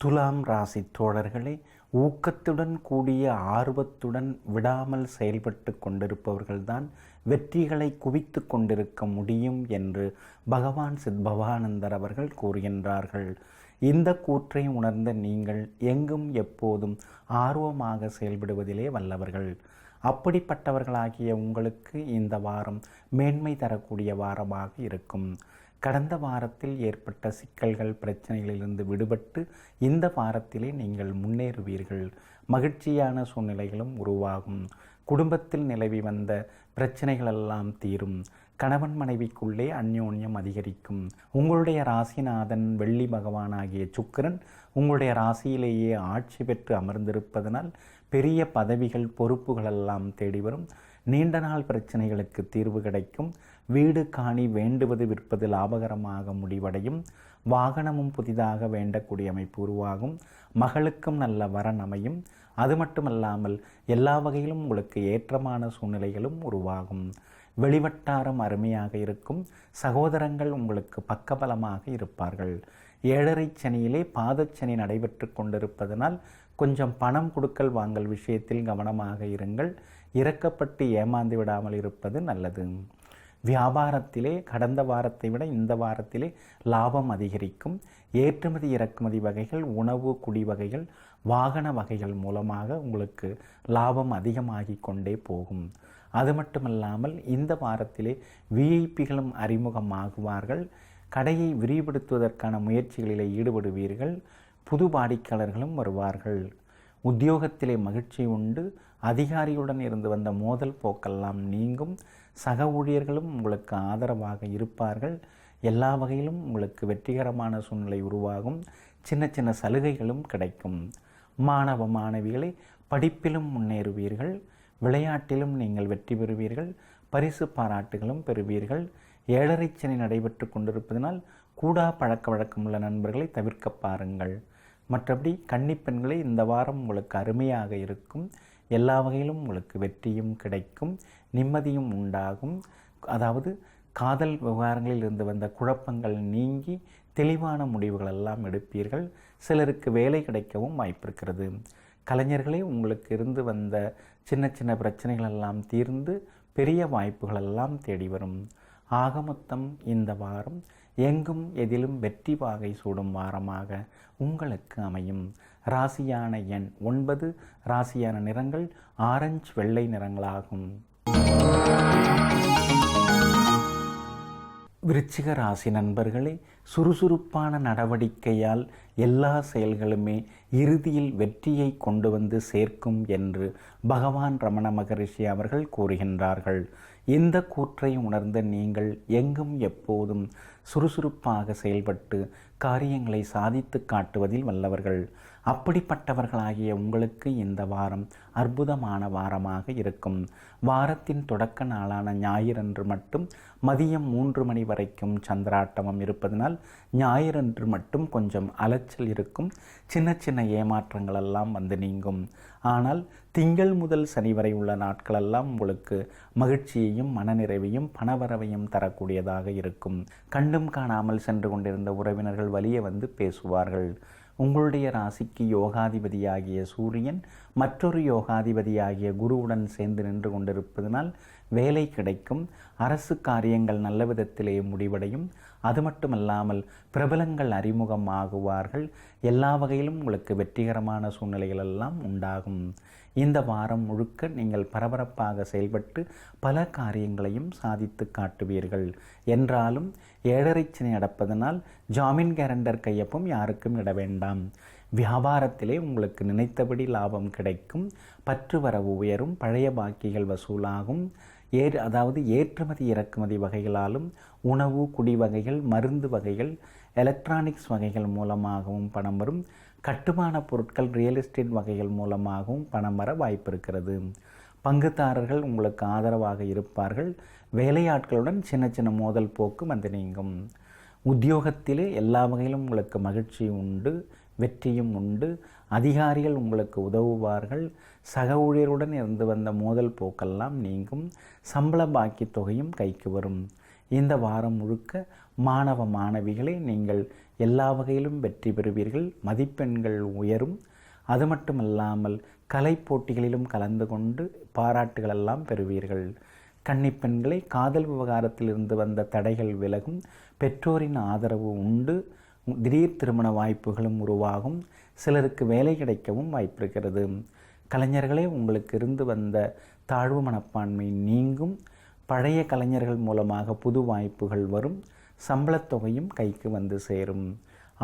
துலாம் ராசி தோழர்களே, ஊக்கத்துடன் கூடிய ஆர்வத்துடன் விடாமல் செயல்பட்டு கொண்டிருப்பவர்கள்தான் வெற்றிகளை குவித்து கொண்டிருக்க முடியும் என்று பகவான் சித்பவானந்தர் அவர்கள் கூறுகின்றார்கள். இந்த கூற்றை உணர்ந்த நீங்கள் எங்கும் எப்போதும் ஆர்வமாக செயல்படுவதிலே வல்லவர்கள். அப்படிப்பட்டவர்களாகிய உங்களுக்கு இந்த வாரம் மேன்மை தரக்கூடிய வாரமாக இருக்கும். கடந்த வாரத்தில் ஏற்பட்ட சிக்கல்கள் பிரச்சனைகளிலிருந்து விடுபட்டு இந்த வாரத்திலே நீங்கள் முன்னேறுவீர்கள். மகிழ்ச்சியான சூழ்நிலைகளும் உருவாகும். குடும்பத்தில் நிலவி வந்த பிரச்சனைகளெல்லாம் தீரும். கணவன் மனைவிக்குள்ளே அந்யோன்யம் அதிகரிக்கும். உங்களுடைய ராசிநாதன் வெள்ளி பகவானாகிய சுக்கிரன் உங்களுடைய ராசியிலேயே ஆட்சி பெற்று அமர்ந்திருப்பதனால் பெரிய பதவிகள் பொறுப்புகளெல்லாம் தேடி வரும். நீண்ட நாள் பிரச்சனைகளுக்கு தீர்வு கிடைக்கும். வீடு காணி வேண்டுவது விற்பது லாபகரமாக முடிவடையும். வாகனமும் புதிதாக வேண்டக்கூடிய அமைப்பு உருவாகும். மகளுக்கும் நல்ல வரன் அமையும். அது மட்டுமல்லாமல் எல்லா வகையிலும் உங்களுக்கு ஏற்றமான சூழ்நிலைகளும் உருவாகும். வெளிவட்டாரம் அருமையாக இருக்கும். சகோதரங்கள் உங்களுக்கு பக்கபலமாக இருப்பார்கள். 7.5 சனியிலே பாதச்சனி நடைபெற்று கொண்டிருப்பதனால் கொஞ்சம் பணம் கொடுக்கல் வாங்கல் விஷயத்தில் கவனமாக இருங்கள். இறக்கப்பட்டு ஏமாந்து விடாமல் இருப்பது நல்லது. வியாபாரத்திலே கடந்த வாரத்தை விட இந்த வாரத்திலே லாபம் அதிகரிக்கும். ஏற்றுமதி இறக்குமதி வகைகள், உணவு குடி வகைகள், வாகன வகைகள் மூலமாக உங்களுக்கு லாபம் அதிகமாகி கொண்டே போகும். அது மட்டுமல்லாமல் இந்த வாரத்திலே விஐபிகளும் அறிமுகமாகுவார்கள். கடையை விரிவுபடுத்துவதற்கான முயற்சிகளிலே ஈடுபடுவீர்கள். புது வாடிக்கையாளர்களும் வருவார்கள். உத்தியோகத்திலே மகிழ்ச்சி உண்டு. அதிகாரியுடன் இருந்து வந்த மோதல் போக்கெல்லாம் நீங்கும். சக ஊழியர்களும் உங்களுக்கு ஆதரவாக இருப்பார்கள். எல்லா வகையிலும் உங்களுக்கு வெற்றிகரமான சூழ்நிலை உருவாகும். சின்ன சின்ன சலுகைகளும் கிடைக்கும். மாணவ மாணவிகளை படிப்பிலும் முன்னேறுவீர்கள். விளையாட்டிலும் நீங்கள் வெற்றி பெறுவீர்கள். பரிசு பாராட்டுகளும் பெறுவீர்கள். 7.5 சனி நடைபெற்று கொண்டிருப்பதனால் கூடா பழக்க வழக்கமுள்ள நண்பர்களை தவிர்க்க பாருங்கள். மற்றபடி கன்னிப்பெண்களை இந்த வாரம் உங்களுக்கு அருமையாக இருக்கும். எல்லா வகையிலும் உங்களுக்கு வெற்றியும் கிடைக்கும். நிம்மதியும் உண்டாகும். அதாவது காதல் விவகாரங்களில் இருந்து வந்த குழப்பங்கள் நீங்கி தெளிவான முடிவுகள் எல்லாம் எடுப்பீர்கள். சிலருக்கு வேலை கிடைக்கவும் வாய்ப்பிருக்கிறது. கலைஞர்களே, உங்களுக்கு இருந்து வந்த சின்ன சின்ன பிரச்சனைகள் எல்லாம் தீர்ந்து பெரிய வாய்ப்புகள் எல்லாம் தேடி வரும். ஆக மொத்தம் இந்த வாரம் எங்கும் எதிலும் வெற்றி வாகை சூடும் வாரமாக உங்களுக்கு அமையும். ராசியான எண் 9. ராசியான நிறங்கள் ஆரஞ்சு வெள்ளை நிறங்களாகும். விருச்சிக ராசி நண்பர்களே, சுறுசுறுப்பான நடவடிக்கையால் எல்லா செயல்களுமே இறுதியில் வெற்றியை கொண்டு வந்து சேர்க்கும் என்று பகவான் ரமண மகரிஷி அவர்கள் கூறுகின்றார்கள். இந்த கூற்றை உணர்ந்த நீங்கள் எங்கும் எப்போதும் சுறுசுறுப்பாக செயல்பட்டு காரியங்களை சாதித்து காட்டுவதில் வல்லவர்கள். அப்படிப்பட்டவர்களாகிய உங்களுக்கு இந்த வாரம் அற்புதமான வாரமாக இருக்கும். வாரத்தின் தொடக்க நாளான ஞாயிறன்று மட்டும் மதியம் 3 மணி வரைக்கும் சந்திராட்டமம் இருப்பதனால் ஞாயிறன்று மட்டும் கொஞ்சம் அலைச்சல் இருக்கும். சின்ன சின்ன ஏமாற்றங்கள் எல்லாம் வந்து நீங்கும். ஆனால் திங்கள் முதல் சனி வரை உள்ள நாட்களெல்லாம் உங்களுக்கு மகிழ்ச்சியையும் மனநிறைவையும் பணவரவையும் தரக்கூடியதாக இருக்கும். கண்டும் காணாமல் சென்று கொண்டிருந்த உறவினர்கள் வலிய வந்து பேசுவார்கள். உங்களுடைய ராசிக்கு யோகாதிபதியாகிய சூரியன் மற்றொரு யோகாதிபதியாகிய குருவுடன் சேர்ந்து நின்று கொண்டிருப்பதனால் வேலை கிடைக்கும். அரசு காரியங்கள் நல்ல விதத்திலே முடிவடையும். அது மட்டுமல்லாமல் பிரபலங்கள் அறிமுகம் ஆகுவார்கள். எல்லா வகையிலும் உங்களுக்கு வெற்றிகரமான சூழ்நிலைகள் எல்லாம் உண்டாகும். இந்த வாரம் முழுக்க நீங்கள் பரபரப்பாக செயல்பட்டு பல காரியங்களையும் சாதித்து காட்டுவீர்கள். என்றாலும் 7.5 சனி நடப்பதனால் ஜாமீன் கேரண்டர் கையொப்பம் யாருக்கும் இட வேண்டாம். வியாபாரத்திலே உங்களுக்கு நினைத்தபடி லாபம் கிடைக்கும். பற்று வரவு உயரும். பழைய பாக்கிகள் வசூலாகும். அதாவது ஏற்றுமதி இறக்குமதி வகைகளாலும் உணவு குடி வகைகள், மருந்து வகைகள், எலக்ட்ரானிக்ஸ் வகைகள் மூலமாகவும் பணம் வரும். கட்டுமான பொருட்கள், ரியல் எஸ்டேட் வகைகள் மூலமாகவும் பணம் வர வாய்ப்பு இருக்கிறது. பங்குதாரர்கள் உங்களுக்கு ஆதரவாக இருப்பார்கள். வேலையாட்களுடன் சின்ன சின்ன மோதல் போக்கு வந்து நீங்கும். உத்தியோகத்திலே எல்லா வகையிலும் உங்களுக்கு மகிழ்ச்சி உண்டு, வெற்றியும் உண்டு. அதிகாரிகள் உங்களுக்கு உதவுவார்கள். சக ஊழியருடன் இருந்து வந்த மோதல் போக்கெல்லாம் நீங்கும். சம்பள பாக்கி தொகையும் கைக்கு வரும். இந்த வாரம் முழுக்க மாணவ மாணவிகளை நீங்கள் எல்லா வகையிலும் வெற்றி பெறுவீர்கள். மதிப்பெண்கள் உயரும். அது மட்டுமல்லாமல் கலை போட்டிகளிலும் கலந்து கொண்டு பாராட்டுகளெல்லாம் பெறுவீர்கள். கன்னிப்பெண்களை காதல் விவகாரத்தில் இருந்து வந்த தடைகள் விலகும். பெற்றோரின் ஆதரவு உண்டு. திடீர் திருமண வாய்ப்புகளும் உருவாகும். சிலருக்கு வேலை கிடைக்கவும் வாய்ப்பிருக்கிறது. கலைஞர்களே, உங்களுக்கு இருந்து வந்த தாழ்வு மனப்பான்மை நீங்கும். பழைய கலைஞர்கள் மூலமாக புது வாய்ப்புகள் வரும். சம்பளத்தொகையும் கைக்கு வந்து சேரும்.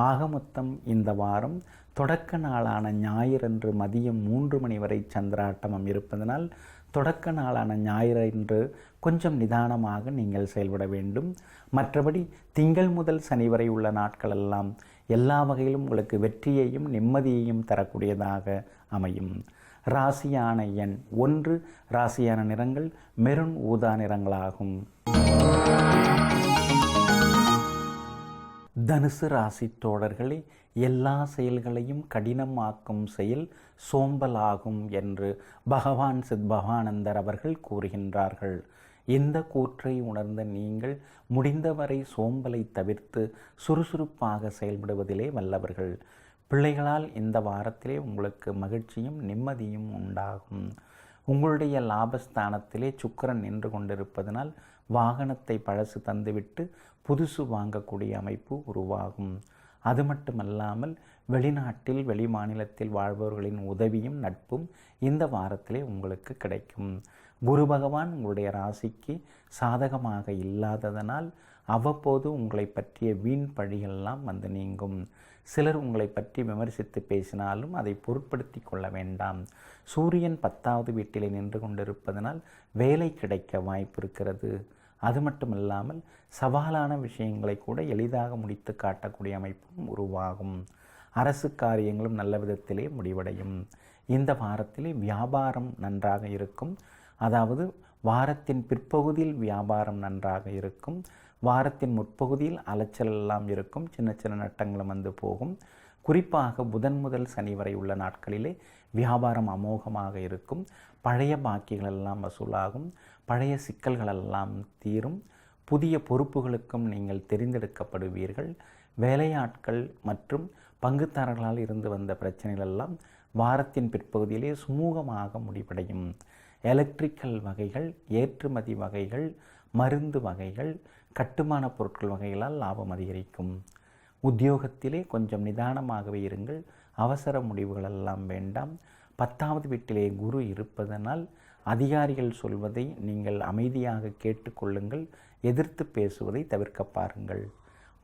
ஆக மொத்தம் இந்த வாரம் தொடக்க நாளான ஞாயிறன்று மதியம் 3 மணி வரை சந்திராட்டமம் இருப்பதனால் தொடக்க நாளான ஞாயிறன்று கொஞ்சம் நிதானமாக நீங்கள் செயல்பட வேண்டும். மற்றபடி திங்கள் முதல் சனி வரை உள்ள நாட்களெல்லாம் எல்லா வகையிலும் உங்களுக்கு வெற்றியையும் நிம்மதியையும் தரக்கூடியதாக அமையும். ராசியான எண் 1. ராசியான நிறங்கள் மெருன் ஊதா நிறங்களாகும். தனுசு ராசி தோழர்களே, எல்லா செயல்களையும் கடினமாக்கும் செயல் சோம்பலாகும் என்று பகவான் சித்பவானந்தர் அவர்கள் கூறுகின்றார்கள். இந்த கூற்றை உணர்ந்த நீங்கள் முடிந்தவரை சோம்பலை தவிர்த்து சுறுசுறுப்பாக செயல்படுவதிலே வல்லவர்கள். பிள்ளைகளால் இந்த வாரத்திலே உங்களுக்கு மகிழ்ச்சியும் நிம்மதியும் உண்டாகும். உங்களுடைய லாபஸ்தானத்திலே சுக்கிரன் நின்று கொண்டிருப்பதனால் வாகனத்தை பழசு தந்துவிட்டு புதுசு வாங்கக்கூடிய அமைப்பு உருவாகும். அது மட்டுமல்லாமல் வெளிநாட்டில் வெளி மாநிலத்தில் வாழ்பவர்களின் உதவியும் நட்பும் இந்த வாரத்திலே உங்களுக்கு கிடைக்கும். குரு பகவான் உங்களுடைய ராசிக்கு சாதகமாக இல்லாததனால் அவ்வப்போது உங்களை பற்றிய வீண் பழியெல்லாம் வந்து நீங்கும். சிலர் உங்களை பற்றி விமர்சித்து பேசினாலும் அதை பொருட்படுத்தி கொள்ள வேண்டாம். சூரியன் 10வது வீட்டிலே நின்று கொண்டிருப்பதனால் வேலை கிடைக்க வாய்ப்பு இருக்கிறது. அது மட்டுமில்லாமல் சவாலான விஷயங்களை கூட எளிதாக முடித்து காட்டக்கூடிய அமைப்பும் உருவாகும். அரசு காரியங்களும் நல்ல விதத்திலே முடிவடையும். இந்த வாரத்திலே வியாபாரம் நன்றாக இருக்கும். அதாவது வாரத்தின் பிற்பகுதியில் வியாபாரம் நன்றாக இருக்கும். வாரத்தின் முற்பகுதியில் அலைச்சல் எல்லாம் இருக்கும். சின்ன சின்ன நட்டங்களும் வந்து போகும். குறிப்பாக புதன் முதல் சனி வரை உள்ள நாட்களிலே வியாபாரம் அமோகமாக இருக்கும். பழைய பாக்கிகளெல்லாம் வசூலாகும். பழைய சிக்கல்களெல்லாம் தீரும். புதிய பொறுப்புகளுக்கும் நீங்கள் தெரிந்தெடுக்கப்படுவீர்கள். வேலையாட்கள் மற்றும் பங்குதாரர்களால் இருந்து வந்த பிரச்சனைகளெல்லாம் வாரத்தின் பிற்பகுதியிலே சுமூகமாக முடிவடையும். எலக்ட்ரிக்கல் வகைகள், ஏற்றுமதி வகைகள், மருந்து வகைகள், கட்டுமான பொருட்கள் வகைகளால் லாபம் அதிகரிக்கும். உத்தியோகத்திலே கொஞ்சம் நிதானமாகவே இருங்கள். அவசர முடிவுகளெல்லாம் வேண்டாம். 10வது வீட்டிலே குரு இருப்பதனால் அதிகாரிகள் சொல்வதை நீங்கள் அமைதியாக கேட்டுக்கொள்ளுங்கள். எதிர்த்து பேசுவதை தவிர்க்க பாருங்கள்.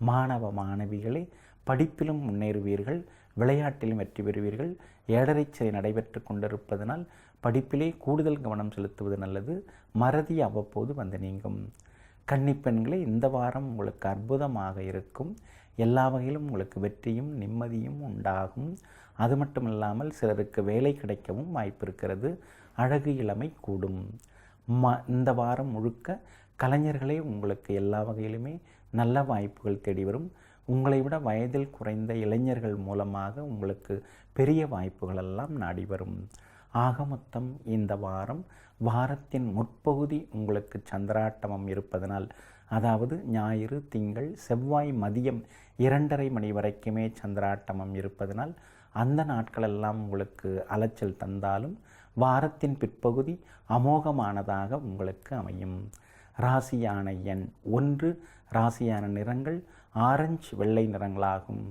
மாணவ மாணவிகளே, படிப்பிலும் முன்னேறுவீர்கள். விளையாட்டிலும் வெற்றி பெறுவீர்கள். 7.5 சனி நடைபெற்று கொண்டிருப்பதனால் படிப்பிலே கூடுதல் கவனம் செலுத்துவது நல்லது. மறதி அவ்வப்போது வந்து நீங்கும். கன்னிப்பெண்களே, இந்த வாரம் உங்களுக்கு அற்புதமாக இருக்கும். எல்லா வகையிலும் உங்களுக்கு வெற்றியும் நிம்மதியும் உண்டாகும். அது மட்டுமில்லாமல் சிலருக்கு வேலை கிடைக்கவும் வாய்ப்பு இருக்கிறது. அழகு இளமை கூடும். இந்த வாரம் முழுக்க கலைஞர்களே உங்களுக்கு எல்லா வகையிலுமே நல்ல வாய்ப்புகள் தேடி வரும். உங்களை விட வயதில் குறைந்த இளைஞர்கள் மூலமாக உங்களுக்கு பெரிய வாய்ப்புகளெல்லாம் நாடி வரும். ஆக மொத்தம் இந்த வாரத்தின் முற்பகுதி உங்களுக்கு சந்திராட்டமம் இருப்பதனால், அதாவது ஞாயிறு, திங்கள், செவ்வாய் மதியம் 2:30 மணி வரைக்குமே சந்திராட்டமம் இருப்பதனால் அந்த நாட்களெல்லாம் உங்களுக்கு அலைச்சல் தந்தாலும் வாரத்தின் பிற்பகுதி அமோகமானதாக உங்களுக்கு அமையும். ராசியான எண் 1. ராசியான நிறங்கள் ஆரஞ்சு வெள்ளை நிறங்களாகும்.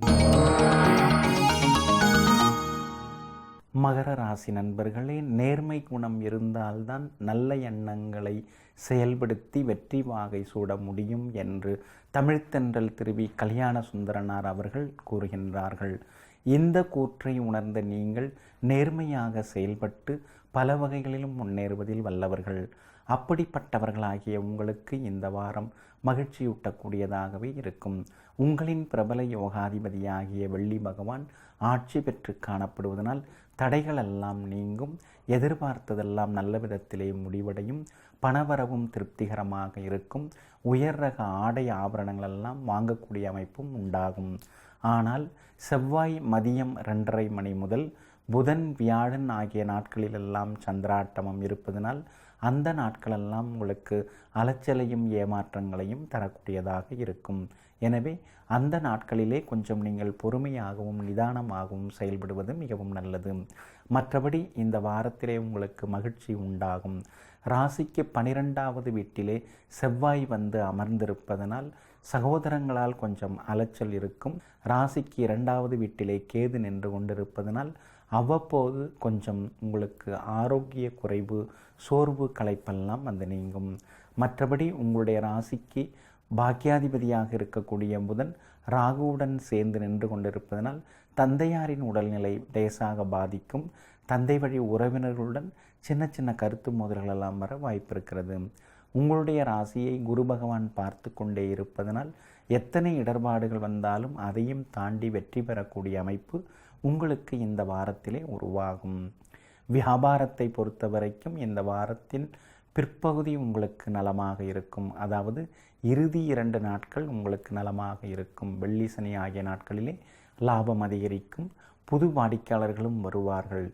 மகர ராசி நண்பர்களே, நேர்மை குணம் இருந்தால்தான் நல்ல எண்ணங்களை செயல்படுத்தி வெற்றி வாகை சூட முடியும் என்று தமிழ்த்தென்றல் திருவி கல்யாண சுந்தரனார் அவர்கள் கூறுகின்றார்கள். இந்த கூற்றை உணர்ந்த நீங்கள் நேர்மையாக செயல்பட்டு பல வகைகளிலும் முன்னேறுவதில் வல்லவர்கள். அப்படிப்பட்டவர்களாகிய உங்களுக்கு இந்த வாரம் மகிழ்ச்சியூட்டக்கூடியதாகவே இருக்கும். உங்களின் பிரபல யோகாதிபதியாகிய வெள்ளி பகவான் ஆட்சி பெற்று காணப்படுவதனால் தடைகளெல்லாம் நீங்கும். எதிர்பார்த்ததெல்லாம் நல்ல விதத்திலே முடிவடையும். பணவரவும் திருப்திகரமாக இருக்கும். உயர் ரக ஆடை ஆபரணங்கள் எல்லாம் வாங்கக்கூடிய அமைப்பும் உண்டாகும். ஆனால் செவ்வாய் மதியம் 2:30 மணி முதல் புதன் வியாழன் ஆகிய நாட்களிலெல்லாம் சந்திராட்டமம் இருப்பதனால் அந்த நாட்களெல்லாம் உங்களுக்கு அலைச்சலையும் ஏமாற்றங்களையும் தரக்கூடியதாக இருக்கும். எனவே அந்த நாட்களிலே கொஞ்சம் நீங்கள் பொறுமையாகவும் நிதானமாகவும் செயல்படுவது மிகவும் நல்லது. மற்றபடி இந்த வாரத்திலே உங்களுக்கு மகிழ்ச்சி உண்டாகும். ராசிக்கு 12வது வீட்டிலே செவ்வாய் வந்து அமர்ந்திருப்பதனால் சகோதரங்களால் கொஞ்சம் அலைச்சல் இருக்கும். ராசிக்கு 2வது வீட்டிலே கேது நின்று கொண்டிருப்பதனால் அவ்வப்போது கொஞ்சம் உங்களுக்கு ஆரோக்கிய குறைவு, சோர்வு, களைப்பெல்லாம் வந்து நீங்கும். மற்றபடி உங்களுடைய ராசிக்கு பாக்கியாதிபதியாக இருக்கக்கூடிய புதன் ராகுவுடன் சேர்ந்து நின்று கொண்டிருப்பதனால் தந்தையாரின் உடல்நிலை லேசாக பாதிக்கும். தந்தை வழி உறவினர்களுடன் சின்ன சின்ன கருத்து மோதல்களெல்லாம் வர வாய்ப்பு இருக்கிறது. உங்களுடைய ராசியை குரு பகவான் பார்த்து கொண்டே இருப்பதனால் எத்தனை இடர்பாடுகள் வந்தாலும் அதையும் தாண்டி வெற்றி பெறக்கூடிய அமைப்பு உங்களுக்கு இந்த வாரத்திலே உருவாகும். வியாபாரத்தை பொறுத்த வரைக்கும் இந்த வாரத்தின் பிற்பகுதி உங்களுக்கு நலமாக இருக்கும். அதாவது இறுதி 2 நாட்கள் உங்களுக்கு நலமாக இருக்கும். வெள்ளி சனி ஆகிய நாட்களிலே லாபம் அதிகரிக்கும். புது வாடிக்கையாளர்களும் வருவார்கள்.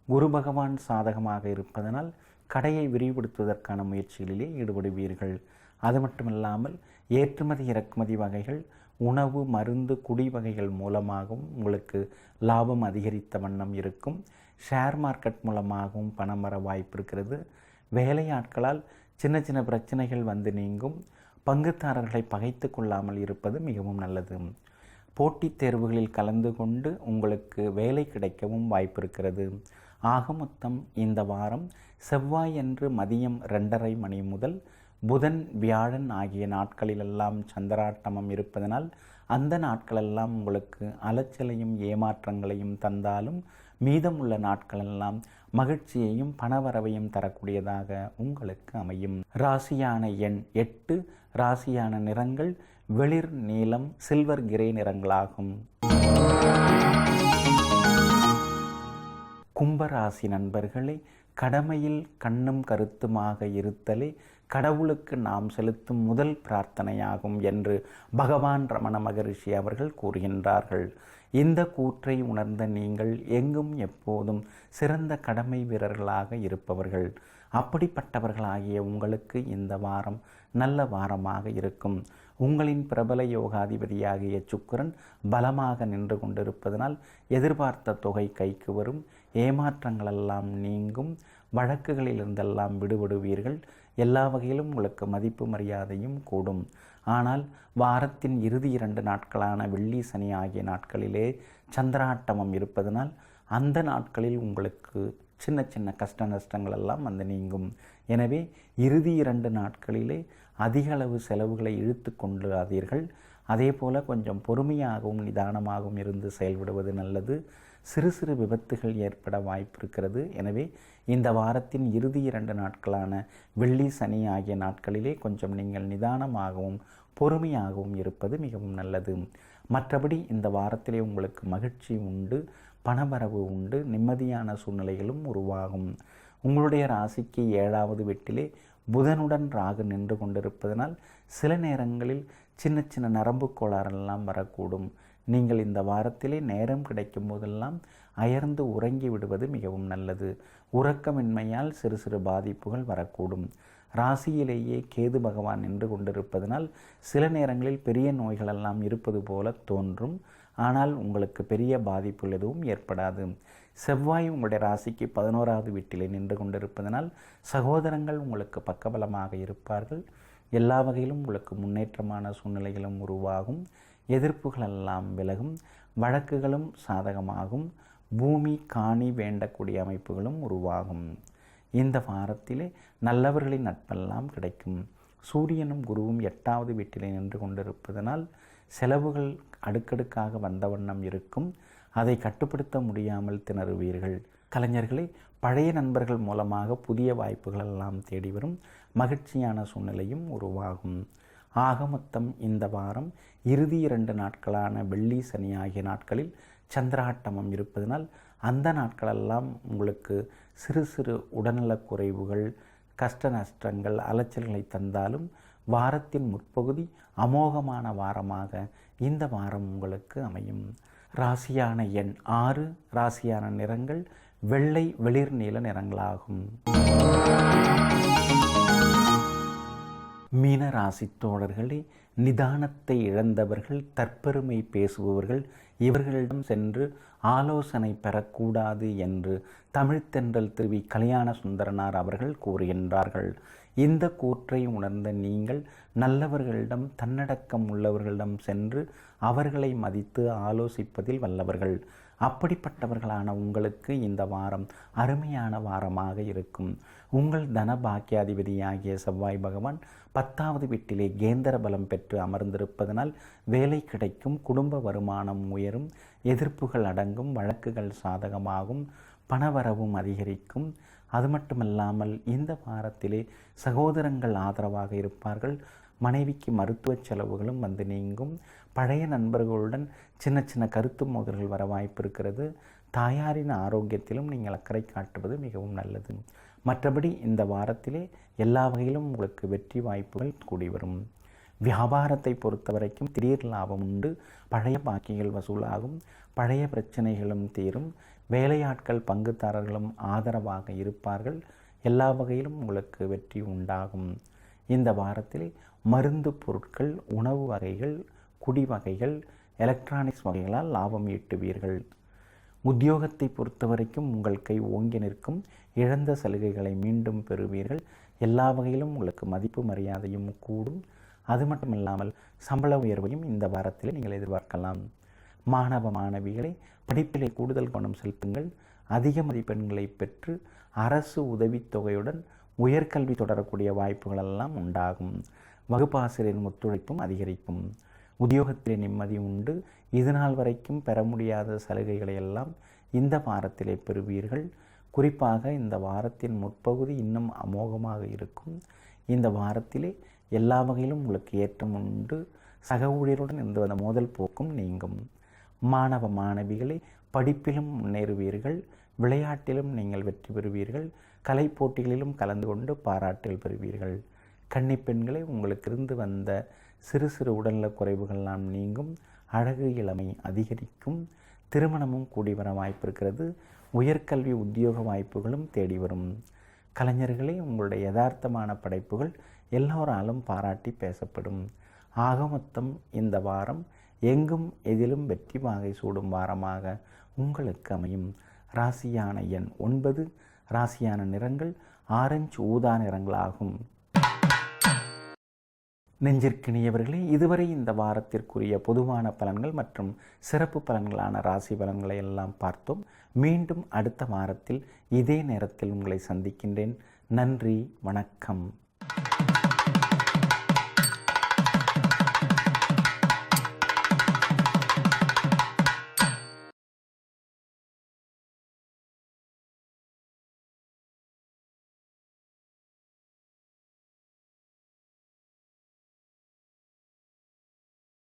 குரு பகவான் சாதகமாக இருப்பதனால் கடையை விரிவுபடுத்துவதற்கான முயற்சிகளிலே ஈடுபடுவீர்கள். அது மட்டுமில்லாமல் ஏற்றுமதி இறக்குமதி வகைகள், உணவு, மருந்து, குடி வகைகள் மூலமாகவும் உங்களுக்கு லாபம் அதிகரித்த வண்ணம் இருக்கும். ஷேர் மார்க்கெட் மூலமாகவும் பணம் வர வாய்ப்பு இருக்கிறது. வேலையாட்களால் சின்ன சின்ன பிரச்சனைகள் வந்து நீங்கும். பங்குதாரர்களை பகைத்து கொள்ளாமல் இருப்பது மிகவும் நல்லது. போட்டித் தேர்வுகளில் கலந்து கொண்டு உங்களுக்கு வேலை கிடைக்கவும் வாய்ப்பு இருக்கிறது. ஆக மொத்தம் இந்த வாரம் செவ்வாய் அன்று மதியம் 2:30 மணி முதல் புதன் வியாழன் ஆகிய நாட்களிலெல்லாம் சந்திராட்டமம் இருப்பதனால் அந்த நாட்களெல்லாம் உங்களுக்கு அலைச்சலையும் ஏமாற்றங்களையும் தந்தாலும் மீதமுள்ள நாட்களெல்லாம் மகிழ்ச்சியையும் பணவரவையும் தரக்கூடியதாக உங்களுக்கு அமையும். ராசியான எண் 8, ராசியான நிறங்கள் வெளிர் நீலம், சில்வர் கிரே நிறங்களாகும். கும்பராசி நண்பர்களே, கடமையில் கண்ணும் கருத்துமாக இருத்தலே கடவுளுக்கு நாம் செலுத்தும் முதல் பிரார்த்தனையாகும் என்று பகவான் ரமண மகரிஷி அவர்கள் கூறுகின்றார்கள். இந்த கூற்றை உணர்ந்த நீங்கள் எங்கும் எப்போதும் சிறந்த கடமை வீரர்களாக இருப்பவர்கள். அப்படிப்பட்டவர்களாகிய உங்களுக்கு இந்த வாரம் நல்ல வாரமாக இருக்கும். உங்களின் பிரபல யோகாதிபதியாகிய சுக்கிரன் பலமாக நின்று கொண்டிருப்பதனால் எதிர்பார்த்த தொகை கைக்கு வரும். ஏமாற்றங்களெல்லாம் நீங்கும். வழக்குகளிலிருந்தெல்லாம் விடுபடுவீர்கள். எல்லா வகையிலும் உங்களுக்கு மதிப்பு மரியாதையும் கூடும். ஆனால் வாரத்தின் இறுதி 2 நாட்களான வெள்ளி சனி ஆகிய நாட்களிலே சந்திராட்டமம் இருப்பதனால் அந்த நாட்களில் உங்களுக்கு சின்ன சின்ன கஷ்ட நஷ்டங்கள் எல்லாம் வந்து நீங்கும். எனவே இறுதி 2 நாட்களிலே அதிக அளவு செலவுகளை இழுத்து கொள்ளாதீர்கள். அதே போல் கொஞ்சம் பொறுமையாகவும் நிதானமாகவும் இருந்து செயல்படுவது நல்லது. சிறு சிறு விபத்துகள் ஏற்பட வாய்ப்பு இருக்கிறது. எனவே இந்த வாரத்தின் இறுதி 2 நாட்களான வெள்ளி சனி ஆகிய நாட்களிலே கொஞ்சம் நீங்கள் நிதானமாகவும் பொறுமையாகவும் இருப்பது மிகவும் நல்லது. மற்றபடி இந்த வாரத்திலே உங்களுக்கு மகிழ்ச்சி உண்டு, பணவரவு உண்டு, நிம்மதியான சூழ்நிலைகளும் உருவாகும். உங்களுடைய ராசிக்கு 7வது வீட்டிலே புதனுடன் ராகு நின்று கொண்டிருப்பதனால் சில நேரங்களில் சின்ன சின்ன நரம்பு கோளாறெல்லாம் வரக்கூடும். நீங்கள் இந்த வாரத்திலே நேரம் கிடைக்கும் போதெல்லாம் அயர்ந்து உறங்கி விடுவது மிகவும் நல்லது. உறக்கமின்மையால் சிறு சிறு பாதிப்புகள் வரக்கூடும். ராசியிலேயே கேது பகவான் நின்று கொண்டிருப்பதனால் சில நேரங்களில் பெரிய நோய்களெல்லாம் இருப்பது போல தோன்றும். ஆனால் உங்களுக்கு பெரிய பாதிப்புகள் எதுவும் ஏற்படாது. செவ்வாய் உங்களுடைய ராசிக்கு 11வது வீட்டிலே நின்று கொண்டிருப்பதனால் சகோதரங்கள் உங்களுக்கு பக்கபலமாக இருப்பார்கள். எல்லா வகையிலும் உங்களுக்கு முன்னேற்றமான சூழ்நிலைகளும் உருவாகும். எதிர்ப்புகளெல்லாம் விலகும். வழக்குகளும் சாதகமாகும். பூமி காணி வேண்டக்கூடிய அமைப்புகளும் உருவாகும். இந்த வாரத்திலே நல்லவர்களின் நட்பெல்லாம் கிடைக்கும். சூரியனும் குருவும் 8வது வீட்டிலே நின்று கொண்டிருப்பதனால் செலவுகள் அடுக்கடுக்காக வந்த வண்ணம் இருக்கும். அதை கட்டுப்படுத்த முடியாமல் திணறுவீர்கள். கலைஞர்களே, பழைய நண்பர்கள் மூலமாக புதிய வாய்ப்புகள் எல்லாம் தேடி வரும். மகிழ்ச்சியான சூழ்நிலையும் உருவாகும். ஆக மொத்தம் இந்த வாரம் இறுதி 2 நாட்களான வெள்ளி சனி ஆகிய நாட்களில் சந்திராட்டமம் இருப்பதனால் அந்த நாட்களெல்லாம் உங்களுக்கு சிறு சிறு உடல்நலக் குறைவுகள், கஷ்ட நஷ்டங்கள் அலைச்சல்களை தந்தாலும் வாரத்தின் முற்பகுதி அமோகமான வாரமாக இந்த வாரம் உங்களுக்கு அமையும். ராசியான எண் 6, ராசியான நிறங்கள் வெள்ளை வெளிர் நீல நிறங்களாகும். மீன ராசி தோழர்களே, நிதானத்தை இழந்தவர்கள், தற்பெருமை பேசுபவர்கள் இவர்களிடம் சென்று ஆலோசனை பெறக்கூடாது என்று தமிழ்த்தென்றல் திருவி கல்யாண சுந்தரனார் அவர்கள் கூறுகின்றார்கள். இந்த கூற்றை உணர்ந்த நீங்கள் நல்லவர்களிடம், தன்னடக்கம் உள்ளவர்களிடம் சென்று அவர்களை மதித்து ஆலோசிப்பதில் வல்லவர்கள். அப்படிப்பட்டவர்களான உங்களுக்கு இந்த வாரம் அருமையான வாரமாக இருக்கும். உங்கள் தன பாக்கியாதிபதியாகிய செவ்வாய் பகவான் 10வது வீட்டிலே கேந்திர பலம் பெற்று அமர்ந்திருப்பதனால் வேலை கிடைக்கும், குடும்ப வருமானம் உயரும், எதிர்ப்புகள் அடங்கும், வழக்குகள் சாதகமாகும், பணவரவும் அதிகரிக்கும். அது மட்டுமல்லாமல் இந்த வாரத்திலே சகோதரங்கள் ஆதரவாக இருப்பார்கள். மனைவிக்கு மருத்துவ செலவுகளும் வந்து நீங்கும். பழைய நண்பர்களுடன் சின்ன சின்ன கருத்து மோதல்கள் வர வாய்ப்பு இருக்கிறது. தாயாரின் ஆரோக்கியத்திலும் நீங்கள் அக்கறை காட்டுவது மிகவும் நல்லது. மற்றபடி இந்த வாரத்திலே எல்லா வகையிலும் உங்களுக்கு வெற்றி வாய்ப்புகள் கூடி வரும். வியாபாரத்தை பொறுத்த வரைக்கும் திடீர் லாபம் உண்டு. பழைய பாக்கிகள் வசூலாகும், பழைய பிரச்சனைகளும் தீரும். வேலையாட்கள் பங்குதாரர்களும் ஆதரவாக இருப்பார்கள். எல்லா வகையிலும் உங்களுக்கு வெற்றி உண்டாகும். இந்த வாரத்தில் மருந்து பொருட்கள், உணவு வகைகள், குடி வகைகள், எலக்ட்ரானிக்ஸ் வகைகளால் லாபம் ஈட்டுவீர்கள். உத்தியோகத்தை பொறுத்த வரைக்கும் உங்கள் கை ஓங்கி நிற்கும். இழந்த சலுகைகளை மீண்டும் பெறுவீர்கள். எல்லா வகையிலும் உங்களுக்கு மதிப்பு மரியாதையும் கூடும். அது மட்டுமில்லாமல் சம்பள உயர்வையும் இந்த வாரத்தில் நீங்கள் எதிர்பார்க்கலாம். மாணவ மாணவிகளை படிப்பிலே கூடுதல் கவனம் செலுத்துங்கள். அதிக மதிப்பெண்களை பெற்று அரசு உதவித்தொகையுடன் உயர்கல்வி தொடரக்கூடிய வாய்ப்புகளெல்லாம் உண்டாகும். வகுப்பாசிரியரின் ஒத்துழைப்பும் அதிகரிக்கும். உத்தியோகத்திலே நிம்மதி உண்டு. இதுநாள் வரைக்கும் பெற முடியாத சலுகைகளை எல்லாம் இந்த வாரத்திலே பெறுவீர்கள். குறிப்பாக இந்த வாரத்தின் முற்பகுதி இன்னும் அமோகமாக இருக்கும். இந்த வாரத்திலே எல்லா வகையிலும் உங்களுக்கு ஏற்றம் உண்டு. சக ஊழியருடன் இருந்து வந்த மோதல் போக்கும் நீங்கும். மாணவ மாணவிகளை படிப்பிலும் முன்னேறுவீர்கள். விளையாட்டிலும் நீங்கள் வெற்றி பெறுவீர்கள். கலை போட்டிகளிலும் கலந்து கொண்டு பாராட்டுகள் பெறுவீர்கள். கன்னிப்பெண்களை உங்களுக்கு இருந்து வந்த சிறு சிறு உடல்நலக் குறைவுகள்லாம் நீங்கும். அழகு இளமை அதிகரிக்கும். திருமணமும் கூடி வர வாய்ப்பு இருக்கிறது. உயர்கல்வி உத்தியோக வாய்ப்புகளும் தேடி வரும். கலைஞர்களே, உங்களுடைய யதார்த்தமான படைப்புகள் எல்லோராலும் பாராட்டி பேசப்படும். ஆக மொத்தம் இந்த வாரம் எங்கும் எதிலும் வெற்றி வாகை சூடும் வாரமாக உங்களுக்கு அமையும். ராசியான எண் 9, ராசியான நிறங்கள் ஆரஞ்சு ஊதா நிறங்களாகும். நெஞ்சிற்கினியவர்களே, இதுவரை இந்த வாரத்திற்குரிய பொதுவான பலன்கள் மற்றும் சிறப்பு பலன்களான ராசி பலன்களை எல்லாம் பார்த்தோம். மீண்டும் அடுத்த வாரத்தில் இதே நேரத்தில் உங்களை சந்திக்கின்றேன். நன்றி, வணக்கம்.